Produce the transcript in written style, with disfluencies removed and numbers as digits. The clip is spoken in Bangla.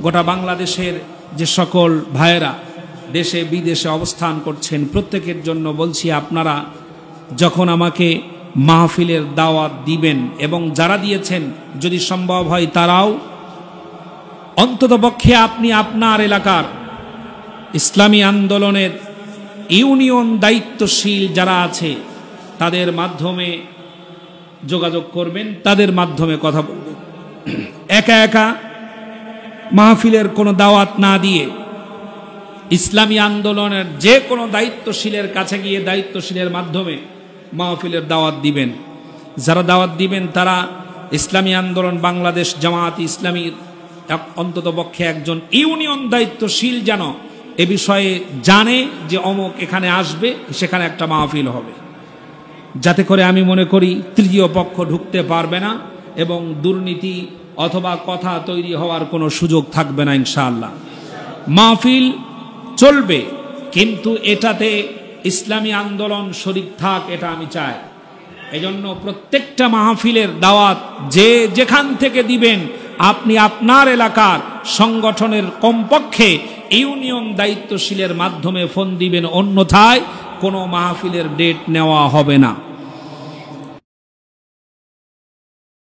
গোটা বাংলাদেশের যে সকল ভাইয়েরা দেশে বিদেশে অবস্থান করছেন প্রত্যেকের জন্য বলছি, আপনারা যখন আমাকে মাহফিলের দাওয়াত দিবেন এবং যারা দিয়েছেন যদি সম্ভব হয় তারাও অন্ততপক্ষে আপনি আপনার এলাকার ইসলামী আন্দোলনের ইউনিয়ন দায়িত্বশীল যারা আছে তাদের মাধ্যমে যোগাযোগ করবেন, তাদের মাধ্যমে কথা বলবেন। একা একা মাহফিলের কোনো দাওয়াত না দিয়ে ইসলামী আন্দোলনের যে কোনো দায়িত্বশীলের কাছে গিয়ে দায়িত্বশীলের মাধ্যমে মাহফিলের দাওয়াত দিবেন। যারা দাওয়াত দিবেন তারা ইসলামী আন্দোলন বাংলাদেশ জামায়াত ইসলামীর অন্ততপক্ষে একজন ইউনিয়ন দায়িত্বশীল যেন এ বিষয়ে জানে যে অমুক এখানে আসবে, সেখানে একটা মাহফিল হবে, যাতে করে আমি মনে করি তৃতীয় পক্ষ ঢুকতে পারবে না এবং দুর্নীতি অথবা কথা তৈরি হওয়ার কোনো সুযোগ থাকবে না ইনশাআল্লাহ। মাহফিল চলবে, কিন্তু এটাতে ইসলামী আন্দোলন শরীক থাক, এটা আমি চাই। এজন্য প্রত্যেকটা মাহফিলের দাওয়াত যে যেখান থেকে দিবেন আপনি আপনার এলাকার সংগঠনের কমপক্ষে ইউনিয়ন দায়িত্বশীলের মাধ্যমে ফোন দিবেন, অন্যথায় কোনো মাহফিলের ডেট নেওয়া হবে না।